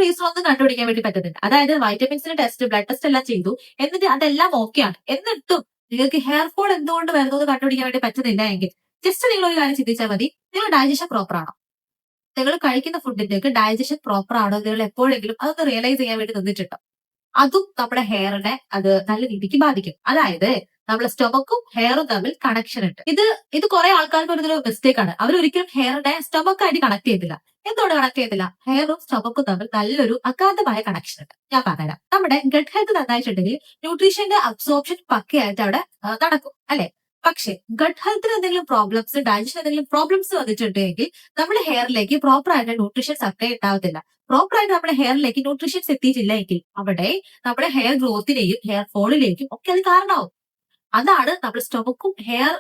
Reason ഒന്നും കണ്ടുപിടിക്കാൻ വേണ്ടി പറ്റുന്നില്ല. അതായത് വൈറ്റമിൻസിന്റെ ടെസ്റ്റ്, ബ്ലഡ് ടെസ്റ്റ് എല്ലാം ചെയ്തു. എന്നിട്ട് അതെല്ലാം ഓക്കെയാണ്. എന്നിട്ടും നിങ്ങൾക്ക് ഹെയർ ഫോൾ എന്തുകൊണ്ട് വരുന്നത് കണ്ടുപിടിക്കാൻ വേണ്ടി പറ്റുന്നില്ല എങ്കിൽ ജസ്റ്റ് നിങ്ങൾ ഒരു കാര്യം ചിന്തിച്ചാൽ മതി. നിങ്ങൾ ഡൈജഷൻ പ്രോപ്പർ ആണോ? നിങ്ങൾ കഴിക്കുന്ന ഫുഡിന്റെയൊക്കെ ഡൈജഷൻ പ്രോപ്പർ ആണോ? നിങ്ങൾ എപ്പോഴെങ്കിലും അതൊന്ന് റിയലൈസ് ചെയ്യാൻ വേണ്ടി നിന്നിട്ടുണ്ടോ? അതും നമ്മുടെ ഹെയറിനെ അത് നല്ല രീതിക്ക് ബാധിക്കും. അതായത് നമ്മുടെ സ്റ്റൊമക്കും ഹെയറും തമ്മിൽ കണക്ഷൻ ഉണ്ട്. ഇത് കുറെ ആൾക്കാർക്ക് ഒരു മിസ്റ്റേക്ക് ആണ്. അവർ ഒരിക്കലും ഹെയറിനെ സ്റ്റൊമക്കായിട്ട് കണക്ട് ചെയ്തില്ല. എന്തുകൊണ്ട് കണക്ട് ചെയ്തില്ല? ഹെയറും സ്റ്റൊമക്കും തമ്മിൽ നല്ലൊരു അഗാധമായ കണക്ഷൻ ഉണ്ട്. ഞാൻ പറഞ്ഞുതരാം. നമ്മുടെ ഗട്ട് ഹെൽത്ത് നന്നായിട്ടുണ്ടെങ്കിൽ ന്യൂട്രീഷന്റെ അബ്സോർപ്ഷൻ പക്കയായിട്ട് അവിടെ നടക്കും, അല്ലെ? പക്ഷെ ഗട്ട് ഹെൽത്തിന് എന്തെങ്കിലും പ്രോബ്ലംസ്, ഡൈജഷൻ എന്തെങ്കിലും പ്രോബ്ലംസ് വന്നിട്ടുണ്ടെങ്കിൽ നമ്മുടെ ഹെയറിലേക്ക് പ്രോപ്പർ ആയിട്ട് ന്യൂട്രീഷൻ സപ്ലൈ ഉണ്ടാവത്തില്ല. പ്രോപ്പർ ആയിട്ട് നമ്മുടെ ഹെയറിലേക്ക് ന്യൂട്രീഷൻസ് എത്തിയിട്ടില്ല എങ്കിൽ അവിടെ നമ്മുടെ ഹെയർ ഗ്രോത്തിനെയും ഹെയർ ഫോളിലേക്കും ഒക്കെ അത് കാരണമാവും. അതാണ് നമ്മുടെ സ്റ്റൊമക്കും ഹെയർ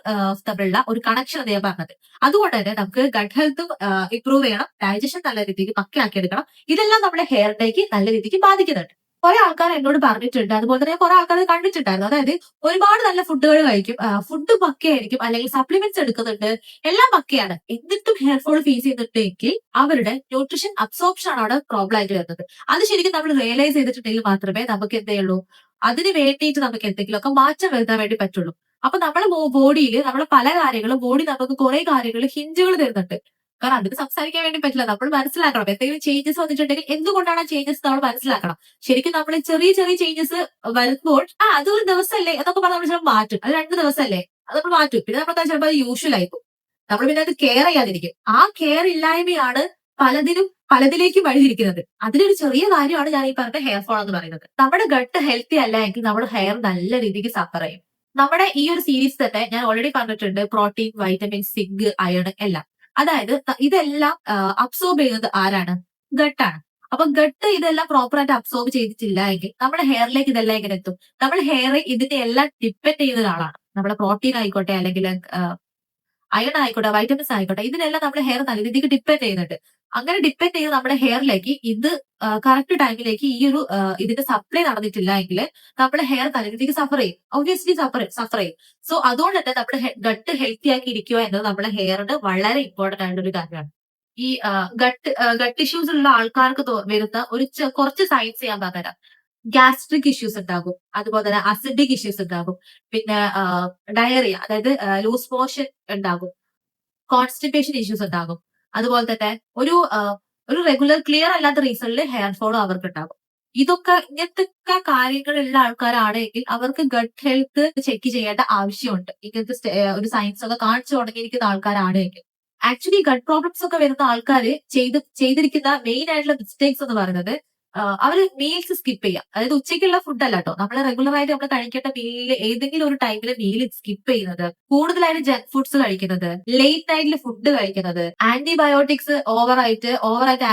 തമ്മിലുള്ള ഒരു കണക്ഷൻ എന്ന് ഞാൻ പറഞ്ഞത്. അതുകൊണ്ട് തന്നെ നമുക്ക് ഗട്ട് ഹെൽത്തും ഇംപ്രൂവ് ചെയ്യണം, ഡൈജഷൻ നല്ല രീതിക്ക് പക്കയാക്കി എടുക്കണം. ഇതെല്ലാം നമ്മുടെ ഹെയറിലേക്ക് നല്ല രീതിക്ക് ബാധിക്കുന്നുണ്ട്. കുറെ ആൾക്കാർ എന്നോട് പറഞ്ഞിട്ടുണ്ട്, അതുപോലെ തന്നെ കുറെ ആൾക്കാർ കണ്ടിട്ടുണ്ടായിരുന്നു. അതായത് ഒരുപാട് നല്ല ഫുഡുകൾ കഴിക്കും, ഫുഡ് പക്കയായിരിക്കും, അല്ലെങ്കിൽ സപ്ലിമെന്റ്സ് എടുക്കുന്നുണ്ട്, എല്ലാം പക്കയാണ്. എന്നിട്ടും ഹെയർ ഫോൾ ഫേസ് ചെയ്യുന്നുണ്ടെങ്കിൽ അവരുടെ ന്യൂട്രീഷൻ അബ്സോർപ്ഷൻ ആണ് അവിടെ പ്രോബ്ലം ആയിട്ട് വരുന്നത്. അത് ശരിക്കും നമ്മൾ റിയലൈസ് ചെയ്തിട്ടുണ്ടെങ്കിൽ മാത്രമേ നമുക്ക് എന്തേ ഉള്ളൂ, അതിന് വേണ്ടിയിട്ട് നമുക്ക് എന്തെങ്കിലുമൊക്കെ മാറ്റം വരുത്താൻ വേണ്ടി പറ്റുള്ളൂ. അപ്പൊ നമ്മുടെ ബോഡിയിൽ നമ്മളെ പല കാര്യങ്ങളും, ബോഡി നമുക്ക് കുറെ കാര്യങ്ങൾ ഹിഞ്ചുകൾ തരുന്നുണ്ട്. കാരണം അതിന് സംസാരിക്കാൻ വേണ്ടി പറ്റില്ല. നമ്മൾ മനസ്സിലാക്കണം എന്തെങ്കിലും ചേഞ്ചസ് വന്നിട്ടുണ്ടെങ്കിൽ എന്തുകൊണ്ടാണ് ആ ചേഞ്ചസ് നമ്മൾ മനസ്സിലാക്കണം. ശരിക്കും നമ്മൾ ചെറിയ ചെറിയ ചേഞ്ചസ് വരുമ്പോൾ അതൊരു ദിവസമല്ലേ എന്നൊക്കെ പറഞ്ഞ് നമ്മൾ ചിലപ്പോൾ മാറ്റും. അത് 2 ദിവസമല്ലേ അത് നമ്മൾ മാറ്റും. പിന്നെ നമ്മൾ ചിലപ്പോൾ അത് യൂഷ്വൽ ആയിപ്പോ നമ്മൾ പിന്നെ അത് കെയർ ചെയ്യാതിരിക്കും. ആ കെയർ ഇല്ലായ്മയാണ് പലതിലേക്ക് വഴിതിരിക്കുന്നത്. അതിലൊരു ചെറിയ കാര്യമാണ് ഞാൻ ഈ പറഞ്ഞ ഹെയർ ഫോൾ എന്ന് പറയുന്നത്. നമ്മുടെ ഗട്ട് ഹെൽത്തി അല്ല എങ്കിൽ നമ്മുടെ ഹെയർ നല്ല രീതിക്ക് സഫർ ചെയ്യും. നമ്മുടെ ഈ ഒരു സീരീസ് തന്നെ ഞാൻ ഓൾറെഡി പറഞ്ഞിട്ടുണ്ട്, പ്രോട്ടീൻ, വൈറ്റമിൻ, സിങ്ക്, അയൺ എല്ലാം. അതായത് ഇതെല്ലാം അബ്സോർബ് ചെയ്യുന്നത് ആരാണ്? ഗട്ടാണ്. അപ്പൊ ഗട്ട് ഇതെല്ലാം പ്രോപ്പർ ആയിട്ട് അബ്സോർബ് ചെയ്തിട്ടില്ല എങ്കിൽ നമ്മുടെ ഹെയറിലേക്ക് ഇതെല്ലാം എങ്ങനെ എത്തും? നമ്മുടെ ഹെയർ ഇതിന്റെ എല്ലാം ഡിപ്പെൻഡ് ചെയ്യുന്ന ഒരാളാണ്. നമ്മുടെ പ്രോട്ടീൻ ആയിക്കോട്ടെ, അല്ലെങ്കിൽ അയൺ ആയിക്കോട്ടെ, വൈറ്റമിൻസ് ആയിക്കോട്ടെ, ഇതിനെല്ലാം നമ്മുടെ ഹെയർ നല്ല രീതിക്ക് ഡിപ്പെൻഡ് ചെയ്യുന്നുണ്ട്. അങ്ങനെ ഡിപ്പെൻഡ് ചെയ്ത് നമ്മുടെ ഹെയറിലേക്ക് ഇത് കറക്റ്റ് ടൈമിലേക്ക് ഈ ഒരു ഇതിന്റെ സപ്ലൈ നടന്നിട്ടില്ല എങ്കിൽ നമ്മുടെ ഹെയർ നല്ല രീതിക്ക് സഫർ ചെയ്യും. ഒബ്വിയസ്ലി സഫർ ചെയ്യും. സോ അതുകൊണ്ട് തന്നെ നമ്മുടെ ഗട്ട് ഹെൽത്തി ആക്കി ഇരിക്കുക എന്നത് നമ്മുടെ ഹെയറിന് വളരെ ഇമ്പോർട്ടന്റ് ആയിട്ടുള്ള ഒരു കാര്യമാണ്. ഈ ഗട്ട് ഇഷ്യൂസ് ഉള്ള ആൾക്കാർക്ക് വരുന്ന കുറച്ച് സൈൻസ് ഞാൻ പറഞ്ഞുതരാം. ഗ്യാസ്ട്രിക് ഇഷ്യൂസ് ഉണ്ടാകും, അതുപോലെ തന്നെ അസിഡിക് ഇഷ്യൂസ് ഉണ്ടാകും, പിന്നെ ഡയറിയ, അതായത് ലൂസ് മോഷൻ ഉണ്ടാകും, കോൺസ്റ്റിപ്പേഷൻ ഇഷ്യൂസ് ഉണ്ടാകും. അതുപോലെ തന്നെ ഒരു റെഗുലർ ക്ലിയർ അല്ലാത്ത റീസണിൽ ഹെയർ ഫോളും അവർക്ക് ഉണ്ടാകും. ഇങ്ങനത്തെ കാര്യങ്ങളുള്ള ആൾക്കാരാണെങ്കിൽ അവർക്ക് ഗട്ട് ഹെൽത്ത് ചെക്ക് ചെയ്യേണ്ട ആവശ്യമുണ്ട്. ഇങ്ങനത്തെ ഒരു സയൻസ് ഒക്കെ കാണിച്ചു തുടങ്ങിയിരിക്കുന്ന ആൾക്കാരാണെങ്കിൽ. ആക്ച്വലി ഗട്ട് പ്രോബ്ലംസ് ഒക്കെ വരുന്ന ആൾക്കാർ ചെയ്തിരിക്കുന്ന മെയിൻ ആയിട്ടുള്ള മിസ്റ്റേക്സ് എന്ന് പറയുന്നത് അവര് മീൽസ് സ്കിപ്പ് ചെയ്യാം. അതായത് ഉച്ചയ്ക്കുള്ള ഫുഡ് അല്ല കേട്ടോ, നമ്മൾ റെഗുലർ ആയിട്ട് നമ്മൾ കഴിക്കേണ്ട മീലിൽ ഏതെങ്കിലും ഒരു ടൈമിൽ മീൽ സ്കിപ്പ് ചെയ്യുന്നത്, കൂടുതലായിട്ട് ജങ്ക് ഫുഡ്സ് കഴിക്കുന്നത്, ലേറ്റ് നൈറ്റിൽ ഫുഡ് കഴിക്കുന്നത്, ആന്റിബയോട്ടിക്സ് ഓവറായിട്ട്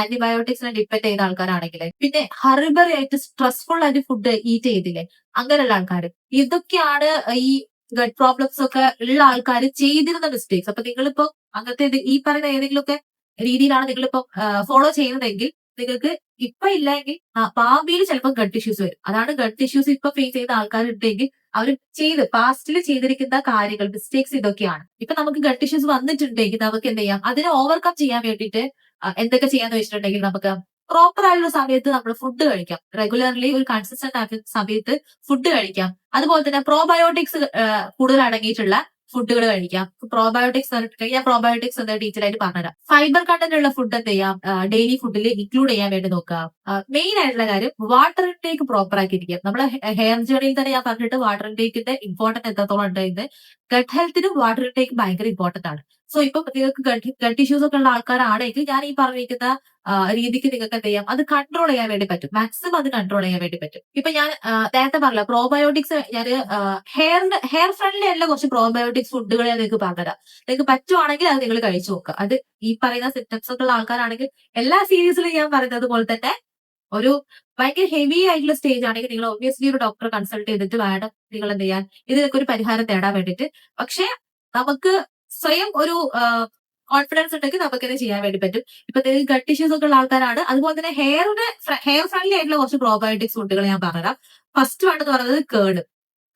ആന്റിബയോട്ടിക്സിനെ ഡിപ്പെൻഡ് ചെയ്യുന്ന ആൾക്കാരാണെങ്കിൽ, പിന്നെ ഹറിബറി ആയിട്ട് സ്ട്രെസ്ഫുൾ ആയിട്ട് ഫുഡ് ഈറ്റ് ചെയ്തില്ലേ, അങ്ങനെയുള്ള ആൾക്കാർ. ഇതൊക്കെയാണ് ഈ ഗട്ട് പ്രോബ്ലംസ് ഒക്കെ ഉള്ള ആൾക്കാർ ചെയ്തിരുന്ന മിസ്റ്റേക്സ്. അപ്പൊ നിങ്ങളിപ്പോ അങ്ങനത്തെ ഈ പറയുന്ന ഏതെങ്കിലുമൊക്കെ രീതിയിലാണ് നിങ്ങളിപ്പോ ഫോളോ ചെയ്യുന്നതെങ്കിൽ നിങ്ങൾക്ക് ഇപ്പൊ ഇല്ലെങ്കിൽ ഭാവിയിൽ ചിലപ്പോൾ ഗട്ട് ഇഷ്യൂസ് വരും. അതാണ് ഗട്ട് ഇഷ്യൂസ് ഇപ്പൊ ഫേസ് ചെയ്യുന്ന ആൾക്കാരുണ്ടെങ്കിൽ അവർ പാസ്റ്റിൽ ചെയ്തിരിക്കുന്ന കാര്യങ്ങൾ, മിസ്റ്റേക്സ് ഇതൊക്കെയാണ്. ഇപ്പൊ നമുക്ക് ഗട്ട് ഇഷ്യൂസ് വന്നിട്ടുണ്ടെങ്കിൽ നമുക്ക് എന്ത് ചെയ്യാം, അതിനെ ഓവർകം ചെയ്യാൻ വേണ്ടിയിട്ട് എന്തൊക്കെ ചെയ്യാന്ന് വെച്ചിട്ടുണ്ടെങ്കിൽ നമുക്ക് പ്രോപ്പർ ആയിട്ടുള്ള സമയത്ത് നമ്മൾ ഫുഡ് കഴിക്കാം. റെഗുലർലി ഒരു കൺസിസ്റ്റന്റ് ആയിട്ടുള്ള സമയത്ത് ഫുഡ് കഴിക്കാം. അതുപോലെ തന്നെ പ്രോബയോട്ടിക്സ് കൂടുതൽ അടങ്ങിയിട്ടുള്ള ഫുഡുകൾ കഴിക്കാം. പ്രോബയോട്ടിക്സ് ഞാൻ പ്രോബയോട്ടിക്സ് എന്താ ഡീറ്റെയിൽ ആയിട്ട് പറഞ്ഞുതരാം. ഫൈബർ കണ്ടന്റ് ഉള്ള ഫുഡ് എന്ത് ചെയ്യാം, ഡെയിലി ഫുഡിൽ ഇൻക്ലൂഡ് ചെയ്യാൻ വേണ്ടി നോക്കാം. മെയിൻ ആയിട്ടുള്ള കാര്യം വാട്ടർ ഇൻടേക്ക് പ്രോപ്പർ ആക്കിയിരിക്കുക. നമ്മുടെ ഹെയർ ജേണിയിൽ തന്നെ ഞാൻ പറഞ്ഞിട്ട് വാട്ടർ ഇൻടേക്കിന്റെ ഇമ്പോർട്ടൻസ് എത്രത്തോളം ഉണ്ട്. ഗട്ട് ഹെൽത്തിനും വാട്ടർ ഇൻടേക്ക് ഭയങ്കര ഇമ്പോർട്ടന്റ് ആണ്. സോ ഇപ്പൊ നിങ്ങൾക്ക് ഗട്ട് ഇഷ്യൂസ് ഒക്കെ ഉള്ള ആൾക്കാരാണെങ്കിൽ ഞാൻ ഈ പറഞ്ഞിരിക്കുന്ന രീതിക്ക് നിങ്ങൾക്ക് എന്ത് ചെയ്യാം, അത് കൺട്രോൾ ചെയ്യാൻ വേണ്ടി പറ്റും. മാക്സിമം അത് കൺട്രോൾ ചെയ്യാൻ വേണ്ടി പറ്റും. ഇപ്പൊ ഞാൻ നേരത്തെ പറഞ്ഞ പ്രോബയോട്ടിക്സ് ഞാൻ ഹെയർ ഫ്രണ്ട്ലി ആയിട്ടുള്ള കുറച്ച് പ്രോബയോട്ടിക്സ് ഫുഡുകൾ ഞാൻ നിങ്ങൾക്ക് പറഞ്ഞുതരാം. നിങ്ങൾക്ക് പറ്റുവാണെങ്കിൽ അത് നിങ്ങൾ കഴിച്ചു നോക്കുക. അത് ഈ പറയുന്ന സിംറ്റംസ് ഒക്കെ ഉള്ള ആൾക്കാരാണെങ്കിൽ എല്ലാ സീരീസിലും ഞാൻ പറയുന്നത് പോലെ തന്നെ ഒരു ഭയങ്കര ഹെവി ആയിട്ടുള്ള സ്റ്റേജ് ആണെങ്കിൽ നിങ്ങൾ ഒബ്വിയസ്ലി ഒരു ഡോക്ടറെ കൺസൾട്ട് ചെയ്തിട്ട് വേണം നിങ്ങൾ എന്ത് ചെയ്യാൻ, ഇതിനൊക്കെ ഒരു പരിഹാരം തേടാൻ വേണ്ടിയിട്ട്. പക്ഷെ നമുക്ക് സ്വയം ഒരു കോൺഫിഡൻസ് ഉണ്ടെങ്കിൽ നമുക്ക് ഇത് ചെയ്യാൻ വേണ്ടി പറ്റും. ഇപ്പൊ ഗട്ട് ഇഷ്യൂസ് ഒക്കെ ഉള്ള ആൾക്കാരാണ്. അതുപോലെ തന്നെ ഹെയർ ഫ്രണ്ട്ലി ആയിട്ടുള്ള കുറച്ച് പ്രോബയോട്ടിക്സ് ഫുഡുകൾ ഞാൻ പറഞ്ഞുതരാം. ഫസ്റ്റ് വൺ എന്ന് പറയുന്നത്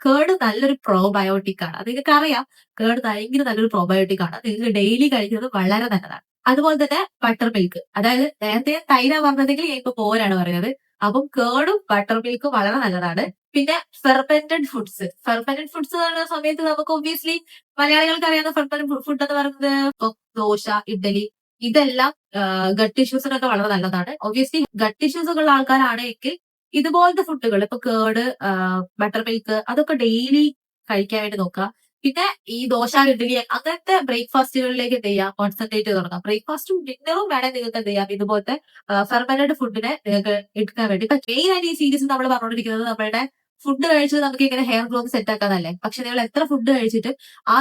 കേട് നല്ലൊരു പ്രോബയോട്ടിക് ആണ്. അത് നിങ്ങൾക്ക് അറിയാം, കേട് ഭയങ്കര നല്ലൊരു പ്രോബയോട്ടിക് ആണ്. നിങ്ങൾക്ക് ഡെയിലി കഴിക്കുന്നത് വളരെ നല്ലതാണ്. അതുപോലെ തന്നെ ബട്ടർ മിൽക്ക്. അതായത് നേരത്തെ തൈരാ പറഞ്ഞതെങ്കിൽ ഞാൻ ഇപ്പൊ മോരാണ് പറയുന്നത്. അപ്പം കേർഡും ബട്ടർ മിൽക്കും വളരെ നല്ലതാണ്. പിന്നെ ഫെർമെന്റഡ് ഫുഡ്സ്. ഫെർമെന്റഡ് ഫുഡ്സ് എന്ന് പറയുന്ന സമയത്ത് നമുക്ക് ഒബ്വിയസ്ലി മലയാളികൾക്ക് അറിയാവുന്ന ഫെർമെന്റഡ് ഫുഡ് എന്ന് പറയുന്നത് ഇപ്പൊ ദോശ, ഇഡ്ഡലി ഇതെല്ലാം ഗട്ട് ഇഷ്യൂസിനൊക്കെ വളരെ നല്ലതാണ്. ഒബ്വിയസ്ലി ഗട്ട് ഇഷ്യൂസ് ഒക്കെ ഉള്ള ആൾക്കാരാണെങ്കിൽ ഇതുപോലത്തെ ഫുഡുകൾ ഇപ്പൊ കേർഡ്, ബട്ടർ മിൽക്ക് അതൊക്കെ ഡെയിലി കഴിക്കാൻ വേണ്ടി നോക്കുക. പിന്നെ ഈ ദോശ, ഇഡ്ഡലി അങ്ങനത്തെ ബ്രേക്ക്ഫാസ്റ്റുകളിലേക്ക് എന്ത് ചെയ്യുക കോൺസെൻട്രേറ്റ് ചെയ്ത് തുടങ്ങാം. ബ്രേക്ക്ഫാസ്റ്റും ഡിന്നറും വേണേൽ നിങ്ങൾക്ക് എന്ത് ചെയ്യാം ഇതുപോലത്തെ ഫെർമെന്റഡ് ഫുഡിനെ നിങ്ങൾക്ക് എടുക്കാൻ വേണ്ടി. ഇപ്പൊ മെയിൻ ആയിട്ട് ഈ സീരീസ് നമ്മൾ പറഞ്ഞുകൊണ്ടിരിക്കുന്നത് നമ്മളുടെ ഫുഡ് കഴിച്ചത് നമുക്ക് ഇങ്ങനെ ഹെയർ ഗ്രോത്ത് സെറ്റ് ആക്കാന്നല്ലേ. പക്ഷെ നിങ്ങൾ എത്ര ഫുഡ് കഴിച്ചിട്ട്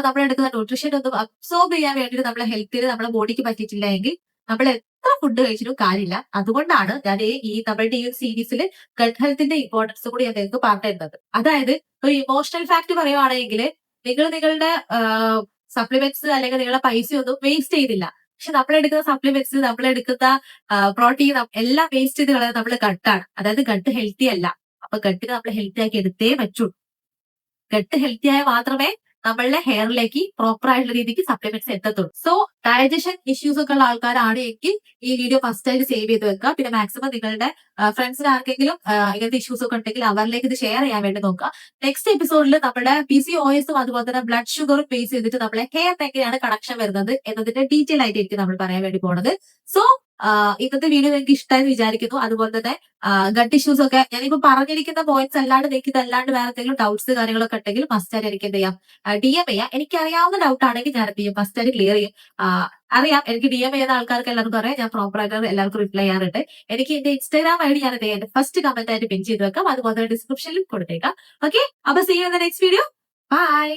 നമ്മൾ എടുക്കുന്ന ന്യൂട്രീഷൻ ഒന്നും അബ്സോർബ് ചെയ്യാൻ വേണ്ടിയിട്ട് നമ്മുടെ ഹെൽത്തിന് നമ്മുടെ ബോഡിക്ക് പറ്റിയിട്ടില്ല എങ്കിൽ നമ്മൾ എത്ര ഫുഡ് കഴിച്ചിട്ടും കാര്യമില്ല. അതുകൊണ്ടാണ് ഞാൻ ഈ നമ്മളുടെ ഈ ഒരു സീരീസിൽ ഗട്ട് ഹെൽത്തിന്റെ ഇമ്പോർട്ടൻസ് കൂടി ഞാൻ നിങ്ങൾക്ക് പറഞ്ഞു തരുന്നത്. അതായത് ഒരു ഇമോഷണൽ ഫാക്ട് പറയുവാണെങ്കിൽ നിങ്ങൾ നിങ്ങളുടെ സപ്ലിമെന്റ്സ് അല്ലെങ്കിൽ നിങ്ങളുടെ പൈസയൊന്നും വേസ്റ്റ് ചെയ്തില്ല. പക്ഷെ നമ്മളെടുക്കുന്ന സപ്ലിമെന്റ്സ്, നമ്മളെടുക്കുന്ന പ്രോട്ടീൻ എല്ലാം വേസ്റ്റ് ചെയ്ത് കളയുന്നത് നമ്മുടെ ഗട്ടാണ്. അതായത് ഗട്ട് ഹെൽത്തി അല്ല. അപ്പൊ ഗട്ടിനെ നമ്മൾ ഹെൽത്തി ആക്കി എടുത്തേ പറ്റൂ. ഗട്ട് ഹെൽത്തി ആയാൽ മാത്രമേ നമ്മളുടെ ഹെയറിലേക്ക് പ്രോപ്പർ ആയിട്ടുള്ള രീതിക്ക് സപ്ലിമെന്റ്സ് എത്തത്തുള്ളൂ. സോ ഡൈജഷൻ ഇഷ്യൂസ് ഒക്കെ ഉള്ള ആൾക്കാരാണ് എങ്കിൽ ഈ വീഡിയോ ഫസ്റ്റ് ആയിട്ട് സേവ് ചെയ്ത് വെക്കുക. പിന്നെ മാക്സിമം നിങ്ങളുടെ ഫ്രണ്ട്സിന് ആർക്കെങ്കിലും ഇങ്ങനത്തെ ഇഷ്യൂസ് ഒക്കെ ഉണ്ടെങ്കിൽ അവരിലേക്ക് ഇത് ഷെയർ ചെയ്യാൻ വേണ്ടി നോക്കുക. നെക്സ്റ്റ് എപ്പിസോഡിൽ നമ്മുടെ PCOSും അതുപോലെ തന്നെ ബ്ലഡ് ഷുഗറും ബേസ് ചെയ്തിട്ട് നമ്മളെ ഹെയർ എങ്ങനെയാണ് കണക്ഷൻ വരുന്നത് എന്നതിന്റെ ഡീറ്റെയിൽ ആയിട്ടായിരിക്കും നമ്മൾ പറയാൻ വേണ്ടി പോണത്. സോ ഇന്നത്തെ വീഡിയോ നിങ്ങൾക്ക് ഇഷ്ടമായി വിചാരിക്കുന്നു. അതുപോലെ തന്നെ ഗട്ട് ഇഷ്യൂസ് ഒക്കെ ഞാനിപ്പോ പറഞ്ഞിരിക്കുന്ന പോയിന്റ്സ് അല്ലാണ്ട് നിങ്ങൾക്ക് ഇതല്ലാണ്ട് വേറെ എന്തെങ്കിലും ഡൗട്ട്സ് കാര്യങ്ങളൊക്കെ ഉണ്ടെങ്കിൽ മസ്റ്റായിട്ട് എനിക്ക് എന്ത് ചെയ്യാം DM ചെയ്യാം. എനിക്ക് അറിയാവുന്ന ഡൗട്ട് ആണെങ്കിൽ ഞാൻ എന്ത് ചെയ്യും മസ്റ്റായിട്ട് ക്ലിയർ ചെയ്യും. അറിയാം എനിക്ക് DM ചെയ്യുന്ന ആൾക്കാർക്ക് എല്ലാവർക്കും അറിയാം ഞാൻ പ്രോപ്പർ ആയിട്ട് എല്ലാവർക്കും റിപ്ലൈ ചെയ്യാറുണ്ട്. എനിക്ക് എന്റെ Instagram ID ഞാൻ എന്ത് ചെയ്യാം ഫസ്റ്റ് കമന്റ് ആയിട്ട് പിൻ ചെയ്ത് വെക്കാം. അതുപോലെ തന്നെ ഡിസ്ക്രിപ്ഷനിൽ കൊടുത്തേക്കാം. ഓക്കെ, അപ്പൊ see you in the next video. By.